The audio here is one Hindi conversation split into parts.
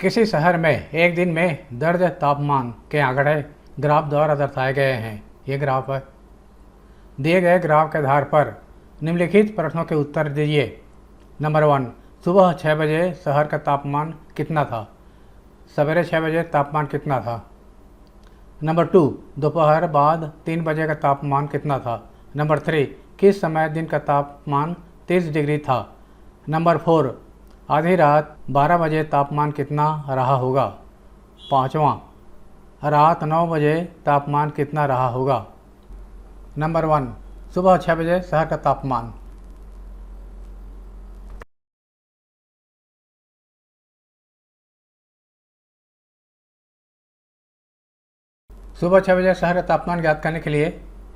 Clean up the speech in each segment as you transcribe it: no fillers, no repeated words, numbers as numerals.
किसी शहर में एक दिन में दर्ज तापमान के आंकड़े ग्राफ द्वारा दर्शाए गए हैं। ये ग्राफ है। दिए गए ग्राफ के आधार पर निम्नलिखित प्रश्नों के उत्तर दीजिए। नंबर 1, सुबह 6 बजे शहर का तापमान कितना था? सवेरे 6 बजे तापमान कितना था? नंबर 2, दोपहर बाद 3 बजे का तापमान कितना था? नंबर 3, किस समय दिन का तापमान 30 डिग्री था? नंबर 4, आधी रात 12 बजे तापमान कितना रहा होगा? 5वां, रात 9 बजे तापमान कितना रहा होगा? नंबर 1, सुबह 6 बजे शहर का तापमान। सुबह 6 बजे शहर का तापमान ज्ञात करने के लिए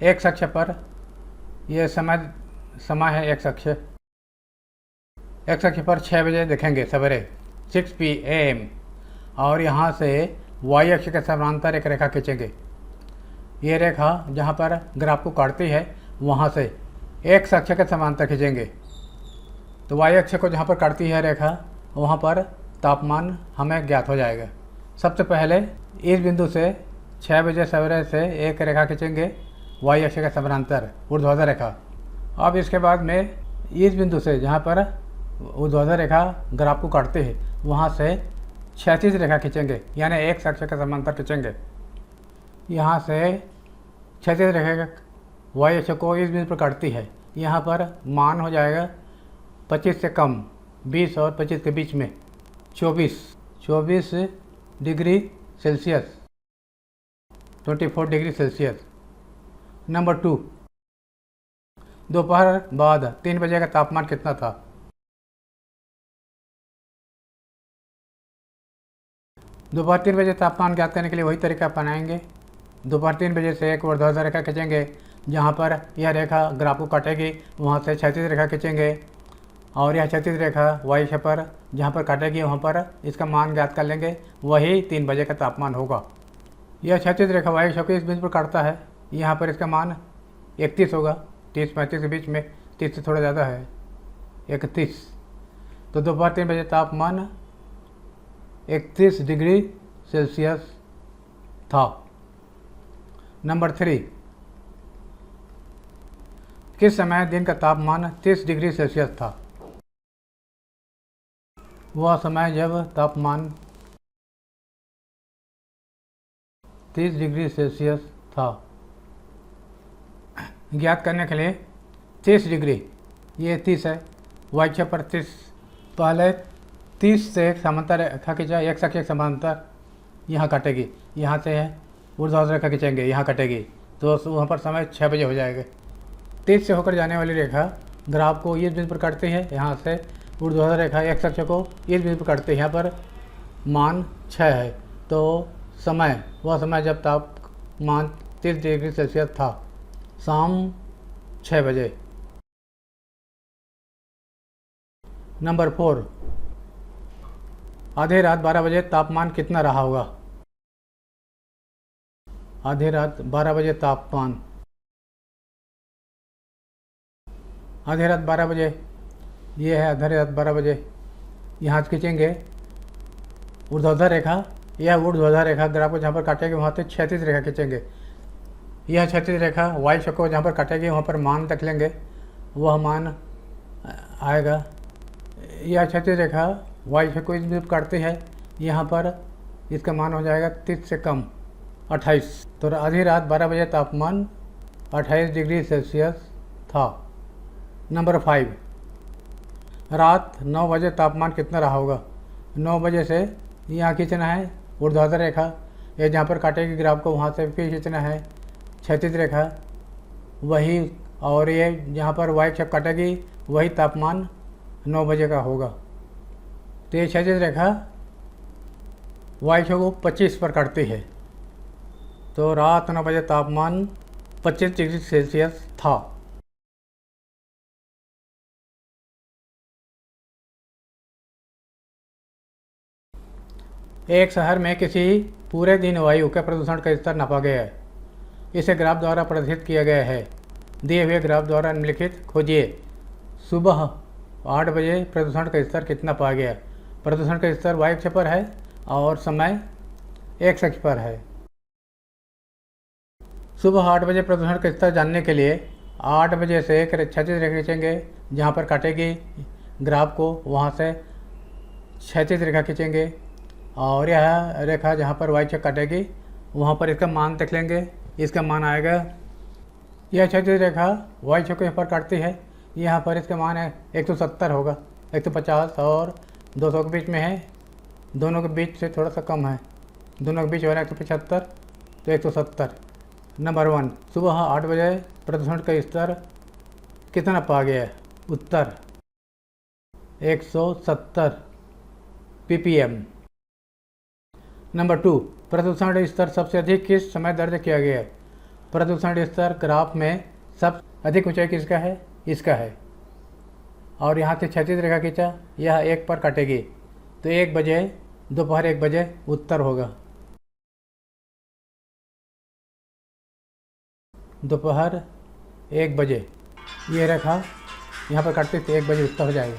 एक्स अक्ष पर यह समय है। एक्स अक्ष पर 6 बजे देखेंगे सवेरे 6 PM, और यहाँ से वाई अक्ष के समानांतर एक रेखा खींचेंगे। ये रेखा जहाँ पर ग्राफ को काटती है वहाँ से एक्स अक्ष के समानांतर खींचेंगे। तो वाई अक्ष को जहाँ पर काटती है रेखा वहाँ पर तापमान हमें ज्ञात हो जाएगा। सबसे पहले इस बिंदु से 6 बजे सवेरे से एक रेखा खींचेंगे वाई अक्ष के समानांतर, ऊर्ध्वाधर रेखा। अब इसके बाद में इस बिंदु से जहाँ पर ऊर्ध्वाधर रेखा ग्राफ को काटती है वहाँ से क्षैतिज रेखा खींचेंगे, यानी एक्स अक्ष के समानांतर खींचेंगे। यहाँ से क्षैतिज रेखा वाई अक्ष को इस बिंदु पर काटती है। यहाँ पर मान हो जाएगा 25 से कम, 20 और 25 के बीच में 24 degree Celsius, 24 degree Celsius. Number 2, दोपहर बाद 3 बजे का तापमान कितना था? दोपहर 3 बजे तापमान ज्ञात करने के लिए वही तरीका अपनाएंगे। दोपहर 3 बजे से एक ऊर्ध्वाधर रेखा खींचेंगे, जहाँ पर यह रेखा ग्राफ को काटेगी वहाँ से क्षैतिज रेखा खींचेंगे, और यह क्षैतिज रेखा वाई अक्ष पर जहाँ पर काटेगी वहाँ पर इसका मान ज्ञात कर लेंगे। वही 3 बजे का तापमान होगा। यह क्षैतिज रेखा वाई अक्ष को इस बिंदु पर काटता है। यहाँ पर इसका मान 31 होगा, 30-35 के बीच में, 30 से थोड़ा ज़्यादा है, 31। तो दोपहर 3 बजे तापमान 31 डिग्री सेल्सियस था। नंबर 3, किस समय दिन का तापमान 30 डिग्री सेल्सियस था? वह समय जब तापमान 30 डिग्री सेल्सियस था। ज्ञात करने के लिए 30 डिग्री, ये 30 है, वाई अक्ष पर 30। पहले 30 से एक समांतर रेखा खींचा, एक अक्ष समांतर यहाँ काटेगी, यहाँ से है ऊर्ध्वाधर रेखा खींचेंगे, यहाँ कटेगी, तो वहाँ पर समय 6 बजे हो जाएगा। 30 से होकर जाने वाली रेखा ग्राफ को इस बिंदु पर काटती है, यहाँ से ऊर्ध्वाधर रेखा एक्स अक्ष को इस बिंदु पर काटती है। यहाँ पर मान 6 है, तो समय वह समय जब तापमान 30 डिग्री सेल्सियस था, शाम 6 बजे। नंबर 4, आधी रात 12 बजे तापमान कितना रहा होगा? आधी रात 12 बजे तापमान, आधी रात 12 बजे, ये है आधी रात 12 बजे। यहाँ से खींचेंगे ऊर्ध्वाधर रेखा, यह ऊर्ध्वाधर रेखा ग्राफ को जहाँ पर काटेगी वहाँ से क्षैतिज रेखा खींचेंगे। यह क्षैतिज रेखा वाई अक्ष को जहाँ पर काटेगी वहाँ पर मान रख लेंगे, वह मान आएगा। यह क्षैतिज रेखा वाई अक्ष को इस बिंदु पर काटती है, यहाँ पर इसका मान हो जाएगा 30 से कम, 28। तो आधी रात 12 बजे तापमान 28 डिग्री सेल्सियस था। नंबर 5, रात 9 बजे तापमान कितना रहा होगा? 9 बजे से यहाँ खींचना है ऊर्ध्वाधर रेखा, ये जहाँ पर काटेगी ग्राफ को वहाँ से फिर खींचना है क्षैतिज रेखा वही, और ये जहाँ पर वाई अक्ष काटेगी वही तापमान 9 बजे का होगा। तो ये क्षैतिज रेखा वाई अक्ष को 25 पर काटती है, तो रात 9 बजे तापमान 25 डिग्री सेल्सियस था। एक शहर में किसी पूरे दिन वायु के प्रदूषण का स्तर नापा गया है। इसे ग्राफ द्वारा प्रदर्शित किया गया है। दिए हुए ग्राफ द्वारा निम्नलिखित खोजिए। सुबह 8 बजे प्रदूषण का स्तर कितना पाया गया? प्रदूषण का स्तर वायु अक्ष पर है और समय एक्स अक्ष पर है। सुबह 8 बजे प्रदूषण का स्तर जानने के लिए 8 बजे से एक क्षैतिज रेखा खींचेंगे, जहाँ पर काटेगी ग्राफ को वहाँ से क्षैतिज रेखा खींचेंगे, और यह रेखा जहाँ पर वाई अक्ष काटेगी वहाँ पर इसका मान देख लेंगे। इसका मान आएगा, यह क्षैतिज रेखा वाई अक्ष को यहाँ पर काटती है, यहाँ पर इसका मान है 170 होगा। 150 और 200 के बीच में है, दोनों के बीच से थोड़ा सा कम है, दोनों के बीच हो रहा है 175, तो 170। नंबर 1, सुबह 8 बजे प्रदूषण का स्तर कितना पा गया है? उत्तर 170 ppm। नंबर 2, प्रदूषण स्तर सबसे अधिक किस समय दर्ज किया गया है? प्रदूषण स्तर ग्राफ में सब अधिक ऊंचाई किसका है? इसका है। और यहाँ से क्षैतिज रेखा खींचा, यह 1 पर काटेगी, तो 1 बजे, दोपहर 1 बजे उत्तर होगा। दोपहर 1 बजे ये रेखा यहाँ पर काटती तो 1 बजे उत्तर हो जाएगा।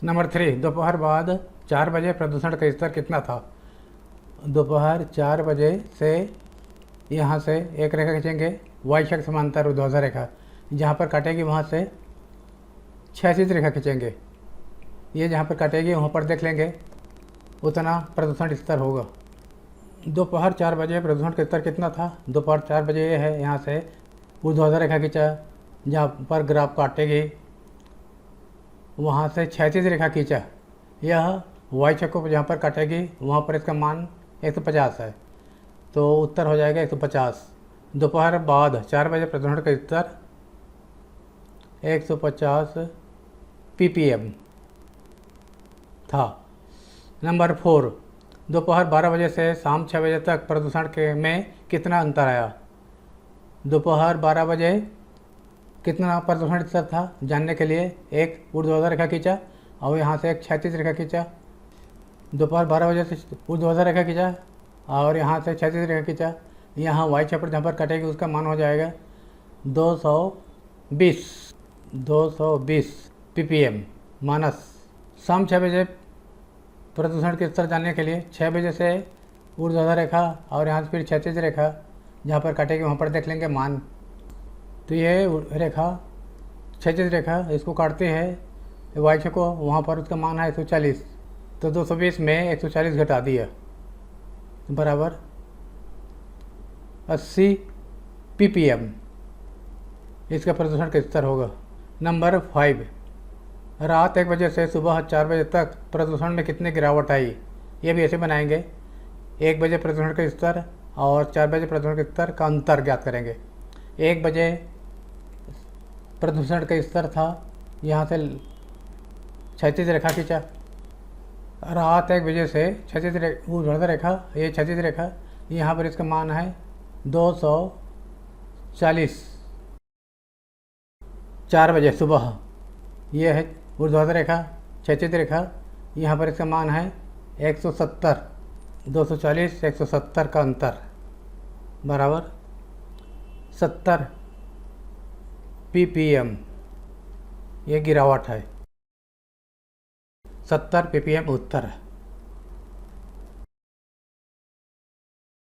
नंबर 3, दोपहर बाद 4 बजे प्रदूषण का स्तर कितना था? दोपहर 4 बजे से यहाँ से एक रेखा खींचेंगे, वाई अक्ष समांतर ऊर्ध्वाधर रेखा, जहाँ पर काटेगी वहाँ से क्षैतिज रेखा खींचेंगे, ये जहाँ पर काटेगी वहाँ पर देख लेंगे, उतना प्रदूषण स्तर होगा। दोपहर 4 बजे प्रदूषण का स्तर कितना था? दोपहर 4 बजे ये है, यहाँ से ऊर्ध्वाधर रेखा खींचा, जहाँ पर ग्राफ काटेगी वहाँ से क्षैतिज रेखा खींचा, यह वाई अक्ष को जहाँ पर काटेगी वहाँ पर इसका मान 150 है, तो उत्तर हो जाएगा 150। दोपहर बाद 4 बजे प्रदूषण का स्तर 150 ppm था। नंबर 4, दोपहर 12 बजे से शाम 6 बजे तक प्रदूषण के में कितना अंतर आया? दोपहर 12 बजे कितना प्रदूषण स्तर था जानने के लिए एक ऊर्ध्वाधर रेखा खींचा और यहाँ से एक क्षैतिज रेखा खींचा। दोपहर 12 बजे से ऊर्ध्वाधर रेखा खींचा और यहाँ से क्षैतिज रेखा खींचा, यहाँ वाई अक्ष पर जहाँ पर कटेगी उसका मान हो जाएगा 220 ppm माइनस। शाम 6 बजे प्रदूषण के स्तर जानने के लिए 6 बजे से ऊर्ध्वाधर रेखा और यहाँ से फिर क्षैतिज रेखा जहाँ पर काटेगी वहाँ पर देख लेंगे मान। तो ये रेखा क्षैतिज रेखा इसको काटती है वाई अक्ष को, वहाँ पर उसका मान है 140, तो 220 में 140 घटा दिया, बराबर 80 ppm इसका प्रदूषण का स्तर होगा। नंबर 5, रात 1 बजे से सुबह 4 बजे तक प्रदूषण में कितनी गिरावट आई? ये भी ऐसे बनाएंगे, 1 बजे प्रदूषण का स्तर और 4 बजे प्रदूषण के स्तर का अंतर ज्ञात करेंगे। 1 बजे प्रदूषण का स्तर था, यहाँ से क्षैतिज रेखा खींचा, रात 1 बजे से क्षैतिज ऊर्ध्वाधर रेखा, ये क्षैतिज रेखा, यहाँ पर इसका मान है 240। 4 बजे सुबह ये है ऊर्ध्वाधर रेखा, क्षैतिज रेखा, यहाँ पर इसका मान है 170, 240 170 का अंतर बराबर 70 ppm, ये गिरावट है। 70 ppm उत्तर है।